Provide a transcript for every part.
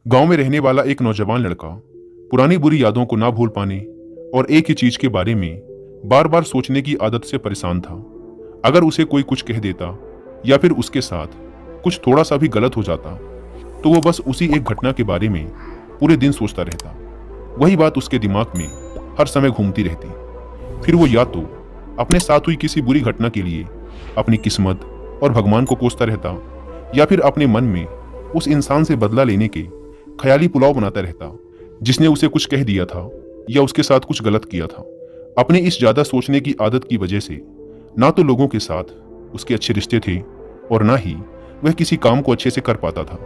गांव में रहने वाला एक नौजवान लड़का पुरानी बुरी यादों को ना भूल पाने और एक ही चीज के बारे में बार बार सोचने की आदत से परेशान था। अगर उसे कोई कुछ कह देता या फिर उसके साथ कुछ थोड़ा सा भी गलत हो जाता तो वो बस उसी एक घटना के बारे में पूरे दिन सोचता रहता। वही बात उसके दिमाग में हर समय घूमती रहती। फिर वो या तो अपने साथ हुई किसी बुरी घटना के लिए अपनी किस्मत और भगवान को कोसता रहता या फिर अपने मन में उस इंसान से बदला लेने के ख्याली पुलाव बनाता रहता जिसने उसे कुछ कह दिया था या उसके साथ कुछ गलत किया था। अपने इस ज्यादा सोचने की आदत की वजह से ना तो लोगों के साथ उसके अच्छे रिश्ते थे और ना ही वह किसी काम को अच्छे से कर पाता था।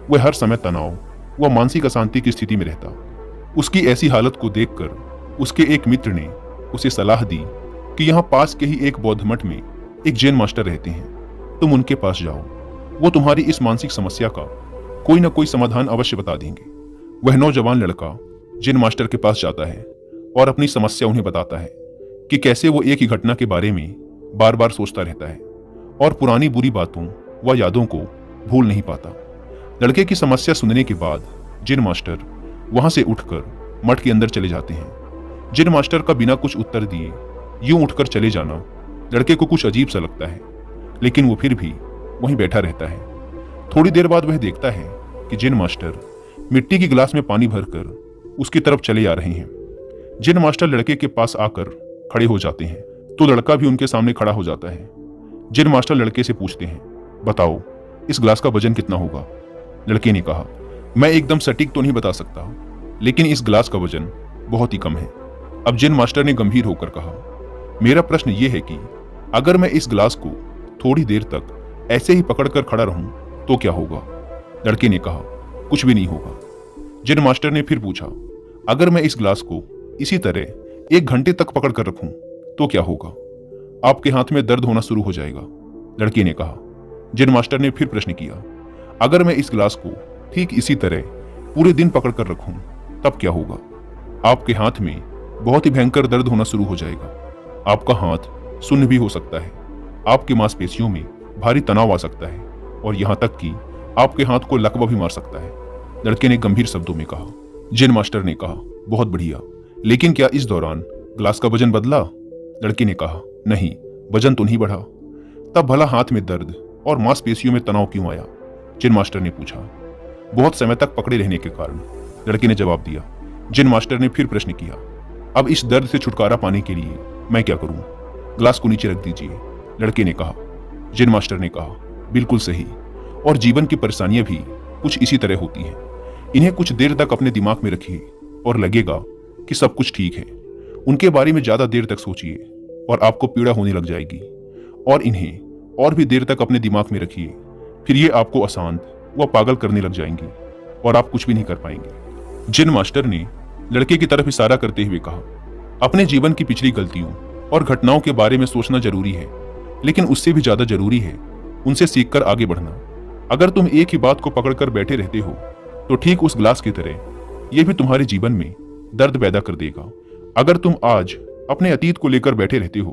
वह हर समय तनाव व मानसिक अशांति की स्थिति में रहता। उसकी ऐसी हालत को देखकर उसके एक मित्र ने उसे सलाह दी कि यहाँ पास के ही एक बौद्ध मठ में एक जैन मास्टर रहते हैं, तुम उनके पास जाओ, वो तुम्हारी इस मानसिक समस्या का कोई ना कोई समाधान अवश्य बता देंगे। वह नौजवान लड़का जैन मास्टर के पास जाता है और अपनी समस्या उन्हें बताता है कि कैसे वो एक ही घटना के बारे में बार बार सोचता रहता है और पुरानी बुरी बातों व यादों को भूल नहीं पाता। लड़के की समस्या सुनने के बाद जैन मास्टर वहां से उठकर मठ के अंदर चले जाते हैं। जैन मास्टर का बिना कुछ उत्तर दिए यूं उठकर चले जाना लड़के को कुछ अजीब सा लगता है, लेकिन वो फिर भी वहीं बैठा रहता है। थोड़ी देर बाद वह देखता है कि जैन मास्टर मिट्टी की गिलास में पानी भरकर उसकी तरफ चले आ रहे हैं। जैन मास्टर लड़के के पास आकर खड़े हो जाते हैं तो लड़का भी उनके सामने खड़ा हो जाता है। जैन मास्टर लड़के से पूछते हैं, बताओ इस गिलास का वजन कितना होगा? लड़के ने कहा, मैं एकदम सटीक तो नहीं बता सकता, लेकिन इस गिलास का वजन बहुत ही कम है। अब जैन मास्टर ने गंभीर होकर कहा, मेरा प्रश्न यह है कि अगर मैं इस गिलास को थोड़ी देर तक ऐसे ही पकड़कर खड़ा रहूं तो क्या होगा? लड़के ने कहा, कुछ भी नहीं होगा। जैन मास्टर ने फिर पूछा, अगर मैं इस गिलास को इसी तरह 1 घंटे तक पकड़ कर रखूं तो क्या होगा? आपके हाथ में दर्द होना शुरू हो जाएगा। लड़के ने कहा। जैन मास्टर ने फिर प्रश्न किया, अगर मैं इस गिलास को ठीक इसी तरह पूरे दिन पकड़ कर रखूं तब क्या होगा? आपके हाथ में बहुत ही भयंकर दर्द होना शुरू हो जाएगा। आपका हाथ सुन्न भी हो सकता है, आपकी मांसपेशियों में भारी तनाव आ सकता है और यहां तक कि आपके हाथ को लकवा भी मार सकता है। लड़के ने गंभीर शब्दों में कहा। जैन मास्टर ने कहा, बहुत बढ़िया, लेकिन क्या इस दौरान गिलास का वजन बदला? लड़के ने कहा, नहीं, वजन तो नहीं बढ़ा। तब भला हाथ में दर्द और मांसपेशियों में तनाव क्यों आया? जैन मास्टर ने पूछा। बहुत समय तक पकड़े रहने के कारण, लड़के ने जवाब दिया। जैन मास्टर ने फिर प्रश्न किया, अब इस दर्द से छुटकारा पाने के लिए मैं क्या करूं? गिलास को नीचे रख दीजिए। लड़के ने कहा। जैन मास्टर ने कहा, बिल्कुल सही, और जीवन की परेशानियां भी कुछ इसी तरह होती हैं। इन्हें कुछ देर तक अपने दिमाग में रखिए और लगेगा कि सब कुछ ठीक है। उनके बारे में ज्यादा देर तक सोचिए और आपको पीड़ा होने लग जाएगी, और इन्हें और भी देर तक अपने दिमाग में रखिए, फिर ये आपको अशांत व पागल करने लग जाएंगी और आप कुछ भी नहीं कर पाएंगे। जैन मास्टर ने लड़के की तरफ इशारा करते हुए कहा, अपने जीवन की पिछली गलतियों और घटनाओं के बारे में सोचना जरूरी है, लेकिन उससे भी ज्यादा जरूरी है उनसे सीखकर आगे बढ़ना। अगर तुम एक ही बात को पकड़कर बैठे रहते हो तो ठीक उस ग्लास की तरह यह भी तुम्हारे जीवन में दर्द पैदा कर देगा। अगर तुम आज अपने अतीत को लेकर बैठे रहते हो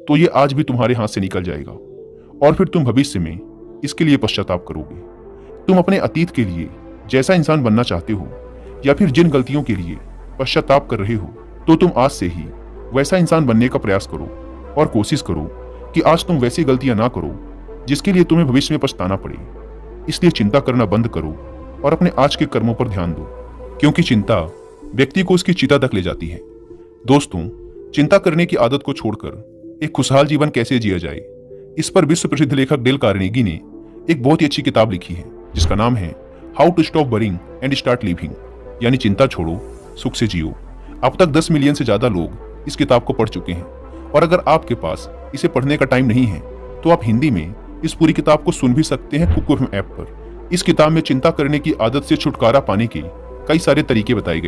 तो ये आज भी तुम्हारे हाथ से निकल जाएगा और फिर तुम भविष्य में इसके लिए पश्चाताप करोगे। तुम अपने अतीत के लिए जैसा इंसान बनना चाहते हो या फिर जिन गलतियों के लिए पश्चाताप कर रहे हो तो तुम आज से ही वैसा इंसान बनने का प्रयास करो और कोशिश करो कि आज तुम वैसी गलतियां ना करो जिसके लिए तुम्हें भविष्य में पछताना पड़े। इसलिए चिंता करना बंद करो और अपने आज के कर्मों पर ध्यान दो, क्योंकि चिंता व्यक्ति को उसकी चिता तक ले जाती है। दोस्तों, चिंता करने की आदत को छोड़कर एक खुशहाल जीवन कैसे जिया जाए, इस पर विश्व प्रसिद्ध लेखक डेल कार्नेगी ने एक बहुत ही अच्छी किताब लिखी है जिसका नाम है how to stop worrying and start living, यानी चिंता छोड़ो, सुख से जियो। अब तक 10 मिलियन से ज्यादा लोग इस किताब को पढ़ चुके हैं, और अगर आपके पास इसे पढ़ने का टाइम नहीं है तो आप हिंदी में इस पूरी किताब को सुन भी सकते हैं कुक एफएम ऐप पर। इस किताब में चिंता करने की आदत से छुटकारा पाने के कई सारे तरीके बताए गए।